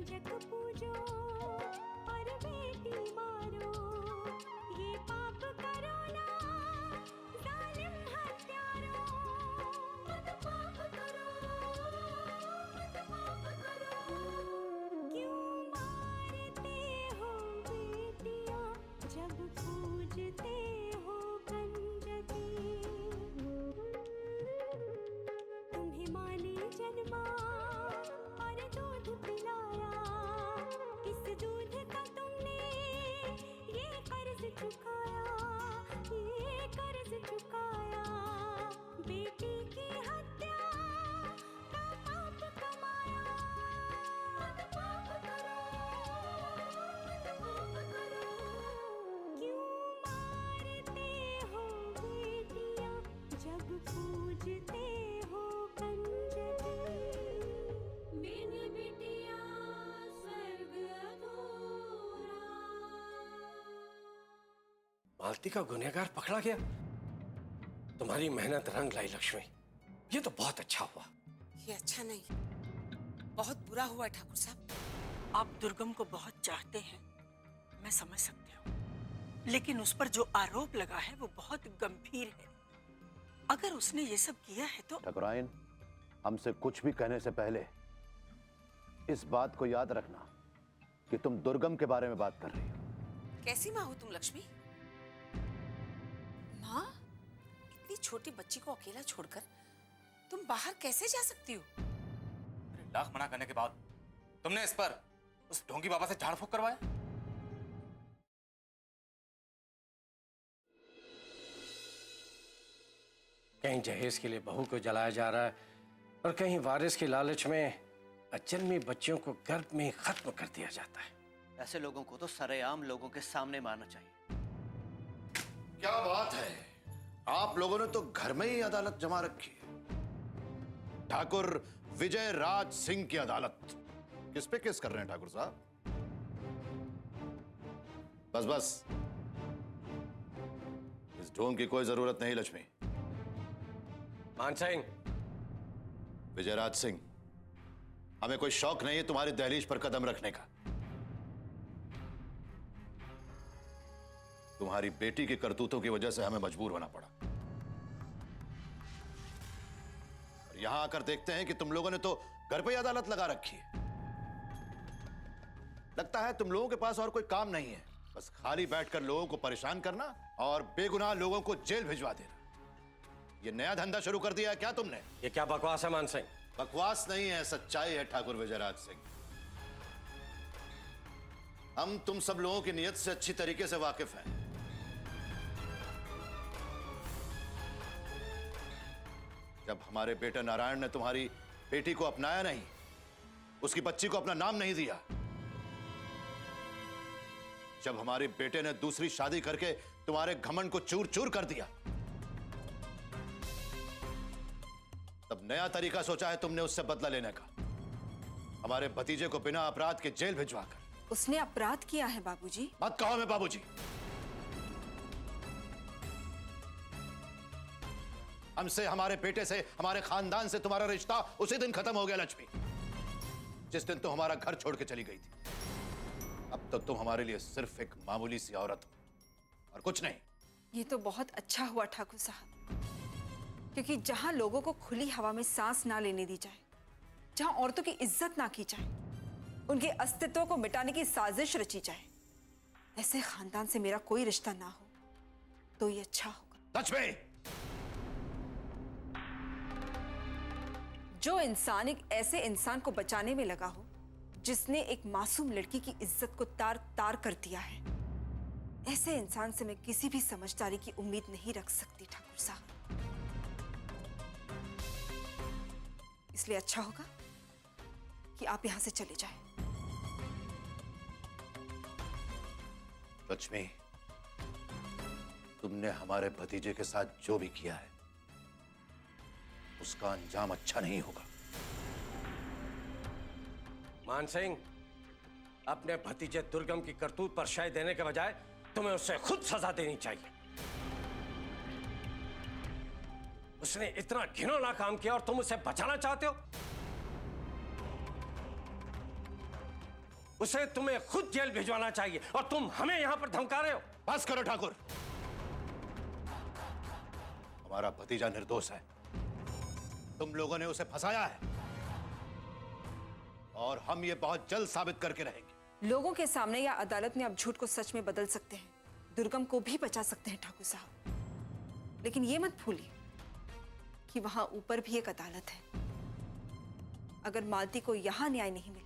कंजक पूजो और बेटी मारो, ये पाप करो ना जालिम हत्यारों। मत पाप करो, मत पाप करो। क्यों मारते हो बेटियां जब पूजते हो कंजकी। तुम्हें माँ ने जन्मा और दूध पिलाया, इस दूध का तुमने ये कर्ज चुकाया, ये कर्ज चुकाया। बेटी की हत्या का पाप कमाया। मत पाप करो, मत पाप करो। क्यों मारते हो बेटियां जब पूजते हो कंजकी। बिन बिटिया स्वर्ग अधूरा। मालती का गुनहगार पकड़ा गया। तुम्हारी मेहनत रंग लाई लक्ष्मी, ये तो बहुत अच्छा हुआ। ये अच्छा नहीं, बहुत बुरा हुआ ठाकुर साहब। आप दुर्गम को बहुत चाहते हैं, मैं समझ सकती हूँ, लेकिन उस पर जो आरोप लगा है वो बहुत गंभीर है। अगर उसने ये सब किया है तो ठाकुराइन, हमसे कुछ भी कहने से पहले इस बात को याद रखना कि तुम दुर्गम के बारे में बात कर रही हो। कैसी माँ हो तुम लक्ष्मी? माँ, इतनी छोटी बच्ची को अकेला छोड़कर तुम बाहर कैसे जा सकती हो? लाख मना करने के बाद तुमने इस पर उस ढोंगी बाबा से झाड़ फूक करवाया। कहीं जहेज के लिए बहू को जलाया जा रहा है और कहीं वारिस के लालच में अजन्मी बच्चियों को गर्भ में खत्म कर दिया जाता है। ऐसे लोगों को तो सरेआम लोगों के सामने मारना चाहिए। क्या बात है, आप लोगों ने तो घर में ही अदालत जमा रखी है। ठाकुर विजय राज सिंह की अदालत। किस पे केस कर रहे हैं ठाकुर साहब? बस बस, इस ढोंग की कोई जरूरत नहीं लक्ष्मी। मान सिंह, विजयराज सिंह, हमें कोई शौक नहीं है तुम्हारी दहलीज पर कदम रखने का। तुम्हारी बेटी की करतूतों की वजह से हमें मजबूर होना पड़ा। और यहां आकर देखते हैं कि तुम लोगों ने तो घर पे ही अदालत लगा रखी है। लगता है तुम लोगों के पास और कोई काम नहीं है, बस खाली बैठकर लोगों को परेशान करना और बेगुनाह लोगों को जेल भिजवा देना। ये नया धंधा शुरू कर दिया है क्या तुमने? ये क्या बकवास है मान सिंह? बकवास नहीं है, सच्चाई है ठाकुर विजयराज सिंह। हम तुम सब लोगों की नीयत से अच्छी तरीके से वाकिफ हैं। जब हमारे बेटे नारायण ने तुम्हारी बेटी को अपनाया नहीं, उसकी बच्ची को अपना नाम नहीं दिया, जब हमारे बेटे ने दूसरी शादी करके तुम्हारे घमंड को चूर चूर कर दिया, तब नया तरीका सोचा है तुमने उससे बदला लेने का। हमारे भतीजे को बिना अपराध के जेल भिजवाकर। उसने अपराध किया है बाबूजी। मत कहो मैं बाबूजी। हमसे, हमारे बेटे से, हमारे खानदान से तुम्हारा रिश्ता उसी दिन खत्म हो गया लक्ष्मी, जिस दिन तुम हमारा घर छोड़ के चली गई थी। अब तो तुम हमारे लिए सिर्फ एक मामूली सी औरत हो और कुछ नहीं। ये तो बहुत अच्छा हुआ ठाकुर साहब, क्योंकि जहां लोगों को खुली हवा में सांस ना लेने दी जाए, जहां औरतों की इज्जत ना की जाए, उनके अस्तित्व को मिटाने की साजिश रची जाए, ऐसे खानदान से मेरा कोई रिश्ता ना हो तो ये अच्छा होगा। लक्ष्मी, जो इंसान एक ऐसे इंसान को बचाने में लगा हो जिसने एक मासूम लड़की की इज्जत को तार तार कर दिया है, ऐसे इंसान से मैं किसी भी समझदारी की उम्मीद नहीं रख सकती ठाकुर साहब। इसलिए अच्छा होगा कि आप यहां से चले जाएं। लक्ष्मी, तुमने हमारे भतीजे के साथ जो भी किया है उसका अंजाम अच्छा नहीं होगा। मान सिंह, अपने भतीजे दुर्गम की करतूत पर शय देने के बजाय तुम्हें उससे खुद सजा देनी चाहिए। उसने इतना घिनौना काम किया और तुम उसे बचाना चाहते हो? उसे तुम्हें खुद जेल भिजवाना चाहिए और तुम हमें यहां पर धमका रहे हो। बस करो ठाकुर। हमारा भतीजा निर्दोष है, तुम लोगों ने उसे फंसाया है और हम ये बहुत जल्द साबित करके रहेंगे। लोगों के सामने या अदालत में आप झूठ को सच में बदल सकते हैं, दुर्गम को भी बचा सकते हैं ठाकुर साहब, लेकिन ये मत भूलिए कि वहां ऊपर भी एक अदालत है। अगर मालती को यहां न्याय नहीं मिला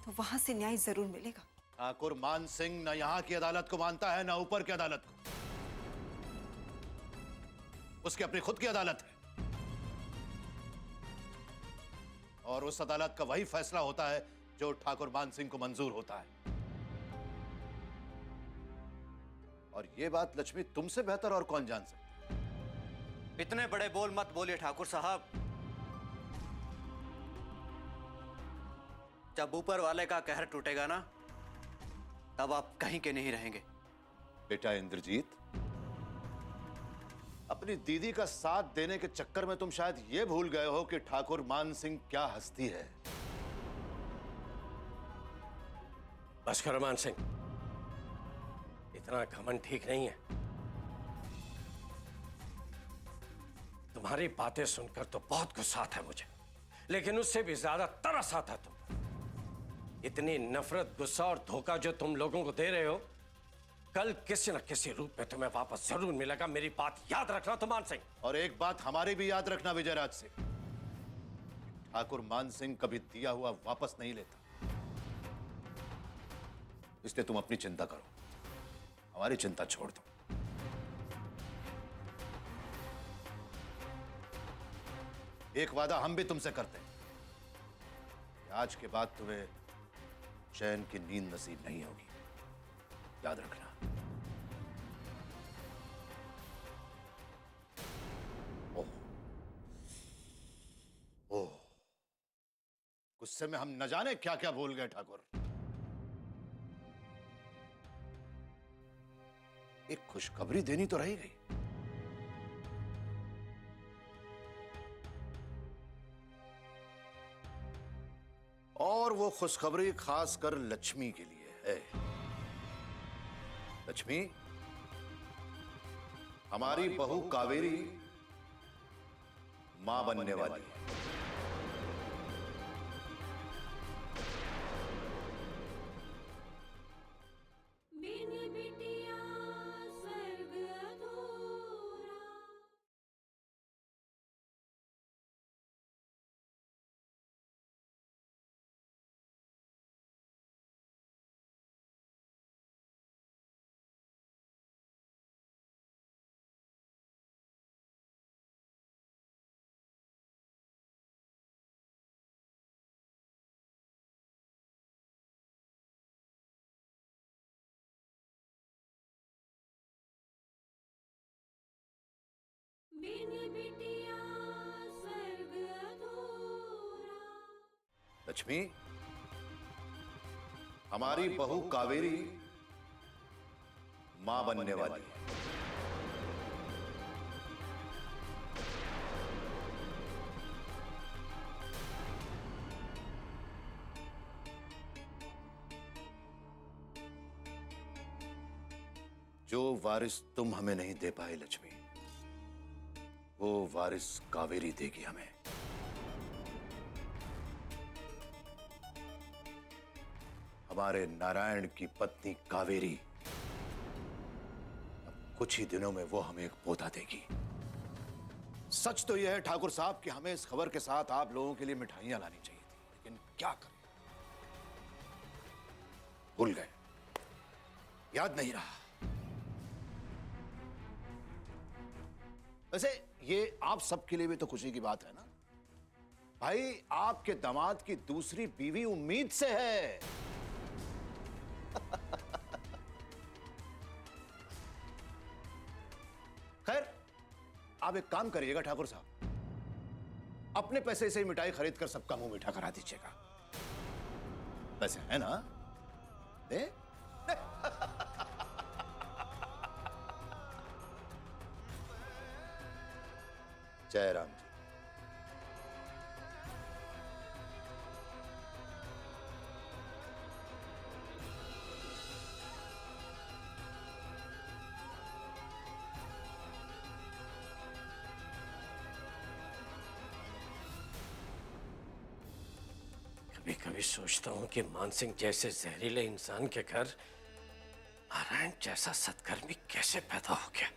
तो वहां से न्याय जरूर मिलेगा। ठाकुर मान सिंह न यहाँ की अदालत को मानता है न ऊपर की अदालत को। उसकी अपनी खुद की अदालत है और उस अदालत का वही फैसला होता है जो ठाकुर मान सिंह को मंजूर होता है। और ये बात लक्ष्मी तुमसे बेहतर और कौन जान सकता है। इतने बड़े बोल मत बोलिए ठाकुर साहब। जब ऊपर वाले का कहर टूटेगा ना, तब आप कहीं के नहीं रहेंगे। बेटा इंद्रजीत, अपनी दीदी का साथ देने के चक्कर में तुम शायद ये भूल गए हो कि ठाकुर मान सिंह क्या हस्ती है। बस करो मान सिंह, इतना घमंड ठीक नहीं है। तुम्हारी बातें सुनकर तो बहुत गुस्सा आता है मुझे, लेकिन उससे भी ज्यादा तरस आता है तुम। इतनी नफरत, गुस्सा और धोखा जो तुम लोगों को दे रहे हो, कल किसी न किसी रूप में तुम्हें वापस जरूर मिलेगा। मेरी बात याद रखना तो मान सिंह। और एक बात हमारी भी याद रखना विजयराज से, ठाकुर मान सिंह कभी दिया हुआ वापस नहीं लेता। इसलिए तुम अपनी चिंता करो, हमारी चिंता छोड़ दो। एक वादा हम भी तुमसे करते हैं कि आज के बाद तुम्हें चैन की नींद नसीब नहीं होगी, याद रखना। ओह ओह, गुस्से में हम न जाने क्या क्या भूल गए ठाकुर। एक खुशखबरी देनी तो रही गई। और वो खुशखबरी खासकर लक्ष्मी के लिए है। लक्ष्मी, हमारी बहू कावेरी मां बनने वाली है। बिन बिटिया स्वर्ग अधूरा। बिन बिटिया स्वर्ग अधूरा। लक्ष्मी, हमारी बहू कावेरी मां बनने वाली है। जो वारिस तुम हमें नहीं दे पाए लक्ष्मी, वो वारिस कावेरी देगी हमें। हमारे नारायण की पत्नी कावेरी, अब कुछ ही दिनों में वो हमें एक पोता देगी। सच तो यह है ठाकुर साहब कि हमें इस खबर के साथ आप लोगों के लिए मिठाइयां लानी चाहिए थी, लेकिन क्या करें, भूल गए, याद नहीं रहा। वैसे ये आप सबके लिए भी तो खुशी की बात है ना भाई, आपके दामाद की दूसरी बीवी उम्मीद से है। खैर, आप एक काम करिएगा ठाकुर साहब, अपने पैसे से ही मिठाई खरीद कर सबका मुंह मीठा करा दीजिएगा। वैसे है ना? दे? जय राम जी। कभी कभी सोचता हूँ कि मान सिंह जैसे जहरीले इंसान के घर नारायण जैसा सत्कर्मी कैसे पैदा हो गया।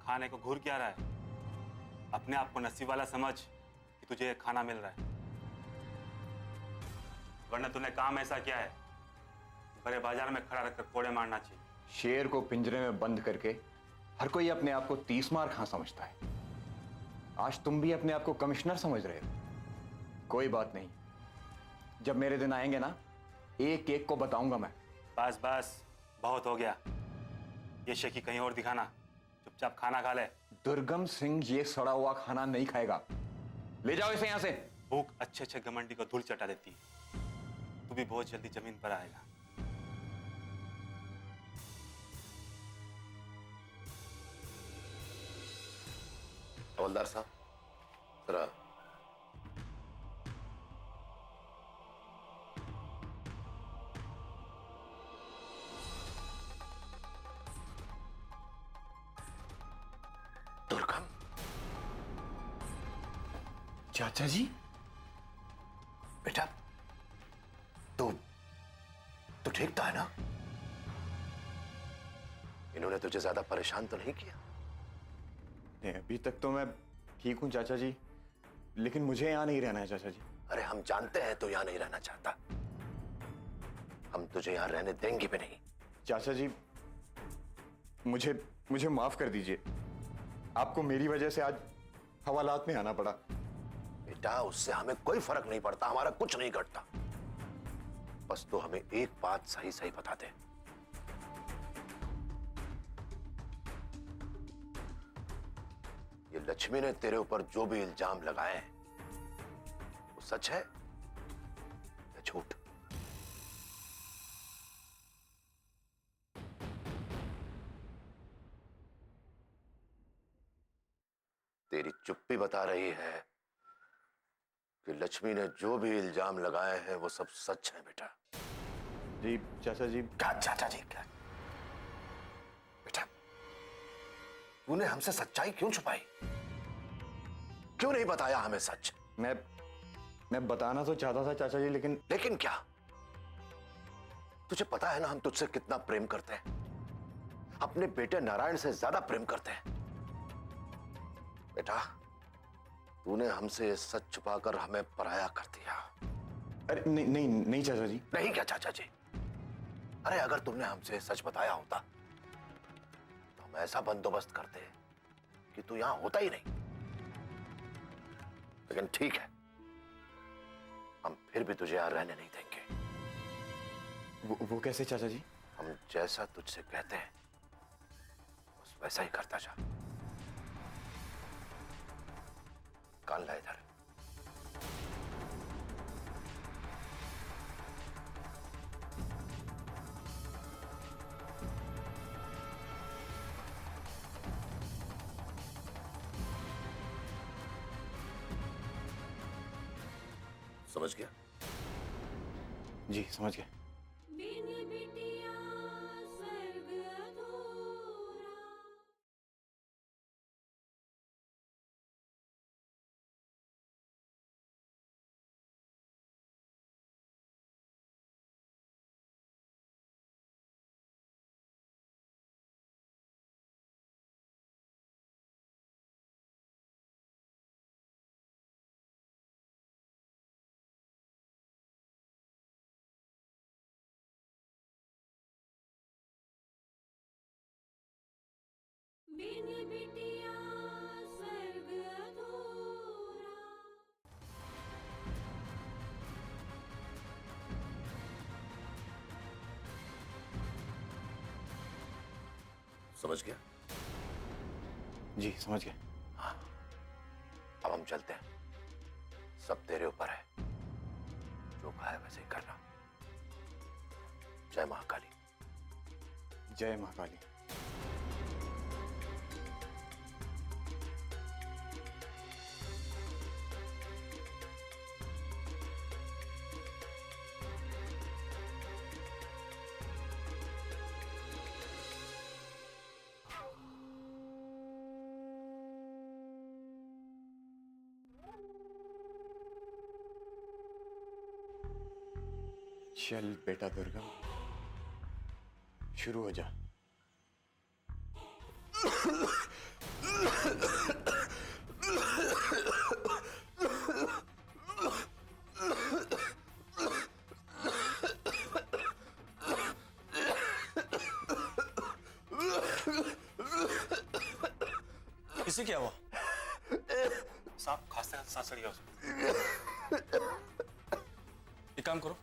खाने को घूर क्या रहा है? अपने आप को नसीब वाला समझ कि तुझे ये खाना मिल रहा है, वरना तूने काम ऐसा किया है बड़े बाजार में खड़ा रखकर कोड़े मारना चाहिए। शेर को पिंजरे में बंद करके हर कोई अपने आप को 30 मार खां समझता है। आज तुम भी अपने आप को कमिश्नर समझ रहे हो। कोई बात नहीं, जब मेरे दिन आएंगे ना, एक एक को बताऊंगा मैं। बस बस, बहुत हो गया। ये शेखी कहीं और दिखाना, चुपचाप खाना खा ले। दुर्गम सिंह ये सड़ा हुआ खाना नहीं खाएगा। ले जाओ इसे यहां से। भूख अच्छे अच्छे घमंडी को धूल चटा देती है। तू भी बहुत जल्दी जमीन पर आएगा। हवलदार साहब, जरा दुर्गम, चाचा जी, बेटा, तू ठीक तो है ना? इन्होंने तुझे ज्यादा परेशान तो नहीं किया? नहीं, अभी तक तो मैं ठीक हूं चाचा जी, लेकिन मुझे यहां नहीं रहना है चाचा जी। अरे हम जानते हैं तू यहां नहीं रहना चाहता। हम तुझे यहां रहने देंगे भी नहीं। चाचा जी, मुझे माफ कर दीजिए। आपको मेरी वजह से आज हवालात में आना पड़ा। बेटा, उससे हमें कोई फर्क नहीं पड़ता, हमारा कुछ नहीं घटता। बस तो हमें एक बात सही सही बता दे। ये लक्ष्मी ने तेरे ऊपर जो भी इल्जाम लगाए हैं, वो सच है या झूठ? तेरी चुप्पी बता रही है कि लक्ष्मी ने जो भी इल्जाम लगाए हैं वो सब सच है। बेटा जी चाचा जी। क्या चाचा जी क्या? बेटा, तूने हमसे सच्चाई क्यों छुपाई? क्यों नहीं बताया हमें सच? मैं बताना तो चाहता था चाचा जी, लेकिन क्या? तुझे पता है ना हम तुझसे कितना प्रेम करते हैं, अपने बेटे नारायण से ज्यादा प्रेम करते हैं। बेटा, तूने हमसे ये सच छुपाकर हमें पराया कर दिया। अरे नहीं चाचा जी। नहीं क्या चाचा जी? अरे अगर तुमने हमसे सच बताया होता तो हम ऐसा बंदोबस्त करते कि तू यहां होता ही नहीं। लेकिन ठीक है, हम फिर भी तुझे यहां रहने नहीं देंगे। वो कैसे चाचा जी? हम जैसा तुझसे कहते हैं बस वैसा ही करता जा। कान ला इधर। समझ गया? जी समझ गए। बिन बिटिया स्वर्ग अधूरा। बिन बिटिया स्वर्ग अधूरा। समझ गया? जी समझ गए। अब हम चलते हैं। सब तेरे ऊपर है, जो कहा है वैसे ही करना। जय महाकाली। जय महाकाली। चल बेटा दुर्गम, शुरू हो जा। किसी क्या हुआ? सांप खांसते खांसते सांस चढ़ गया उसको। एक काम करो,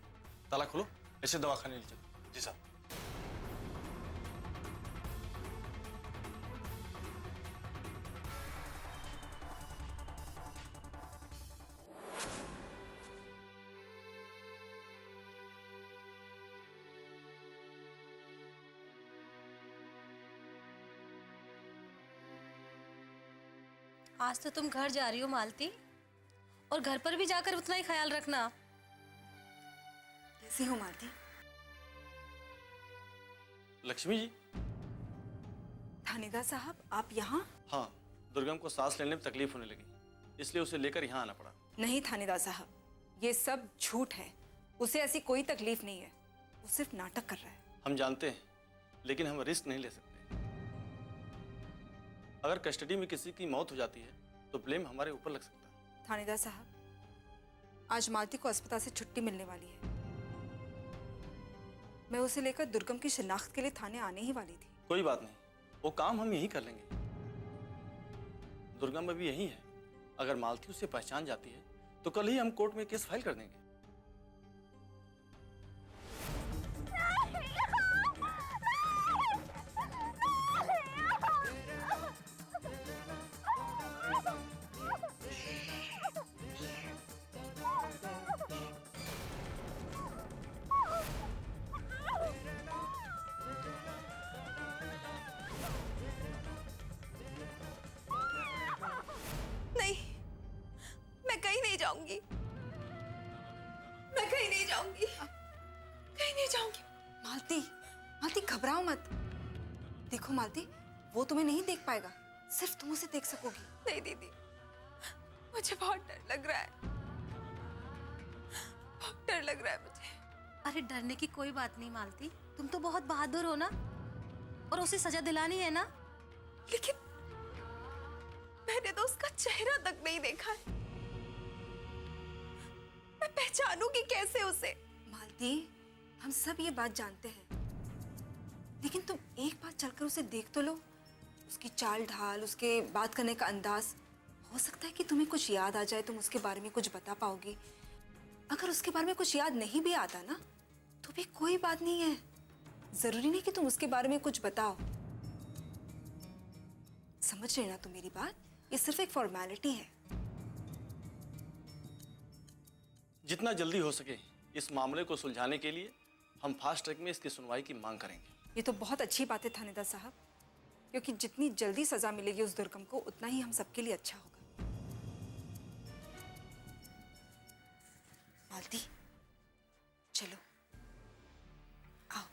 ताला खोलो, ऐसे दवाखाने ले चलो। जी साहब। आज तो तुम घर जा रही हो मालती, और घर पर भी जाकर उतना ही ख्याल रखना। कैसी हो मालती? लक्ष्मी जी। थानेदार साहब, आप यहाँ? हाँ, दुर्गम को सांस लेने में तकलीफ होने लगी, इसलिए उसे लेकर यहाँ आना पड़ा। नहीं थानेदार साहब, ये सब झूठ है। उसे ऐसी कोई तकलीफ नहीं है, वो सिर्फ नाटक कर रहा है। हम जानते हैं, लेकिन हम रिस्क नहीं ले सकते। अगर कस्टडी में किसी की मौत हो जाती है तो ब्लेम हमारे ऊपर लग सकता है। थानेदार साहब, आज मालती को अस्पताल से छुट्टी मिलने वाली है। मैं उसे लेकर दुर्गम की शिनाख्त के लिए थाने आने ही वाली थी। कोई बात नहीं, वो काम हम यहीं कर लेंगे। दुर्गम अभी यहीं है। अगर मालती उसे पहचान जाती है तो कल ही हम कोर्ट में केस फाइल कर देंगे। नहीं, मैं कहीं नहीं जाऊंगी। मैं कहीं नहीं जाऊंगी। कहीं नहीं जाऊंगी। मालती, मालती घबराओ मत। देखो मालती, वो तुम्हें नहीं देख पाएगा, सिर्फ तुम उसे देख सकोगी। नहीं दीदी, मुझे बहुत डर लग रहा है। बहुत डर लग रहा है मुझे। अरे डरने की कोई बात नहीं मालती, तुम तो बहुत बहादुर हो ना, और उसे सजा दिलानी है ना। लेकिन मैंने तो उसका चेहरा तक नहीं देखा है। मैं पहचानूंगी कैसे उसे? मालती, हम सब ये बात जानते हैं, लेकिन तुम एक बार चलकर उसे देख तो लो। उसकी चाल ढाल, उसके बात करने का अंदाज, हो सकता है कि तुम्हें कुछ याद आ जाए, तुम उसके बारे में कुछ बता पाओगी। अगर उसके बारे में कुछ याद नहीं भी आता ना, तो भी कोई बात नहीं है। जरूरी नहीं कि तुम उसके बारे में कुछ बताओ। समझ रहे ना तुम मेरी बात? ये सिर्फ एक फॉर्मेलिटी है। जितना जल्दी हो सके इस मामले को सुलझाने के लिए हम फास्ट ट्रैक में इसकी सुनवाई की मांग करेंगे। ये तो बहुत अच्छी बात है थानेदार साहब, क्योंकि जितनी जल्दी सजा मिलेगी उस दुर्गम को, उतना ही हम सबके लिए अच्छा होगा। मालती, चलो आओ।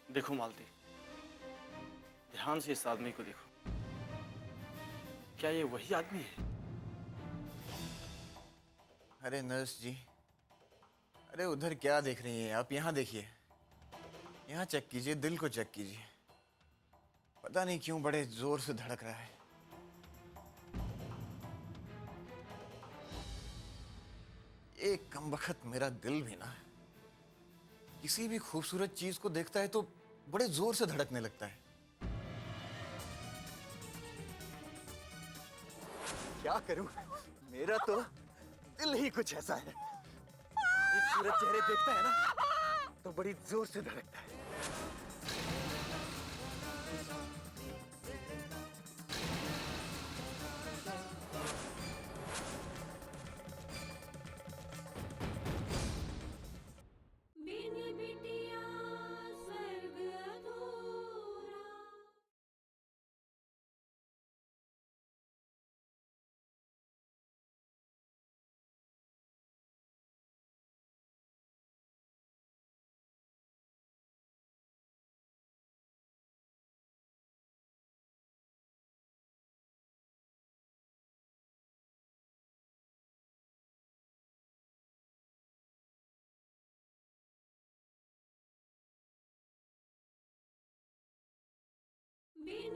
देखो मालती, ध्यान से इस आदमी को देखो। क्या ये वही आदमी है? अरे नर्स जी, अरे उधर क्या देख रही हैं आप? यहाँ देखिए, यहाँ चेक कीजिए, दिल को चेक कीजिए। पता नहीं क्यों बड़े जोर से धड़क रहा है। एक कमबख्त मेरा दिल भी ना किसी भी खूबसूरत चीज को देखता है तो बड़े जोर से धड़कने लगता है। क्या करूं, मेरा तो दिल ही कुछ ऐसा है। खूबसूरत चेहरे देखता है ना तो बड़ी जोर से धड़कता है।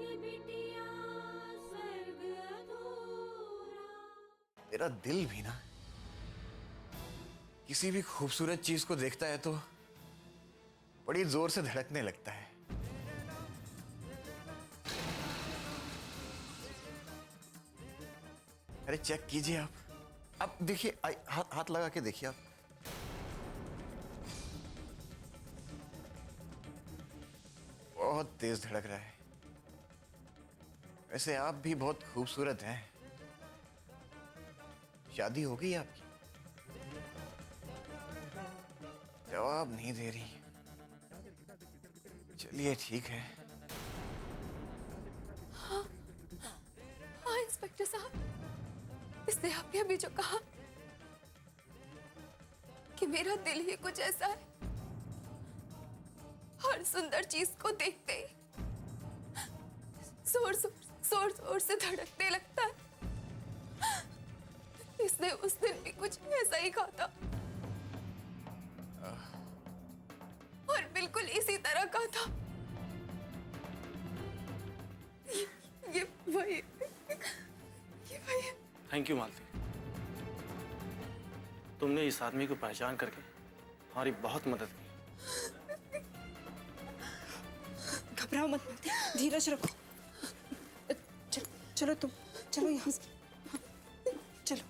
बिन बिटिया स्वर्ग अधूरा। तेरा दिल भी ना किसी भी खूबसूरत चीज को देखता है तो बड़ी जोर से धड़कने लगता है। अरे चेक कीजिए आप देखिए, हाथ लगा के देखिए आप। बहुत तेज धड़क रहा है। वैसे आप भी बहुत खूबसूरत हैं। शादी हो गई आपकी? जवाब नहीं दे रही। चलिए ठीक है। हाँ इंस्पेक्टर साहब, इसने आपने अभी जो कहा कि मेरा दिल ही कुछ ऐसा है, हर सुंदर चीज को देखते ही जोर से धड़कने लगता है। इसने उस दिन भी कुछ ऐसा ही कहा था और बिल्कुल इसी तरह कहा था। ये वही है। थैंक यू मालती, तुमने इस आदमी को पहचान करके हमारी बहुत मदद की। घबराओ मत, धीरज रखो। चलो तुम चलो यहाँ से, चलो।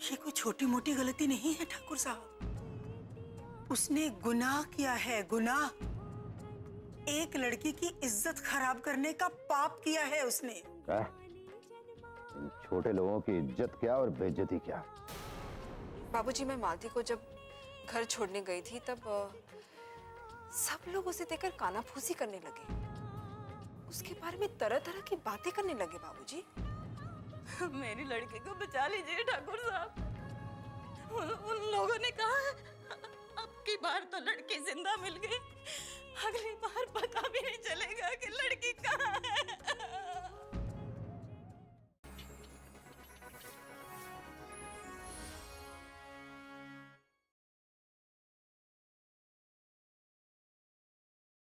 ये कोई छोटी मोटी गलती नहीं है ठाकुर साहब। उसने गुनाह किया है, गुनाह। एक लड़की की इज्जत खराब करने का पाप किया है उसने। इन छोटे लोगों की इज्जत क्या और बेइज्जती क्या। बाबूजी, मैं मालती को जब घर छोड़ने गई थी तब सब लोग उसे देखकर कानाफूसी करने लगे। उसके बारे में तरह तरह की बातें करने लगे। बाबूजी, मेरी लड़की को बचा लीजिए ठाकुर साहब। उन लोगों ने कहा अब की बार तो लड़की जिंदा मिल गई,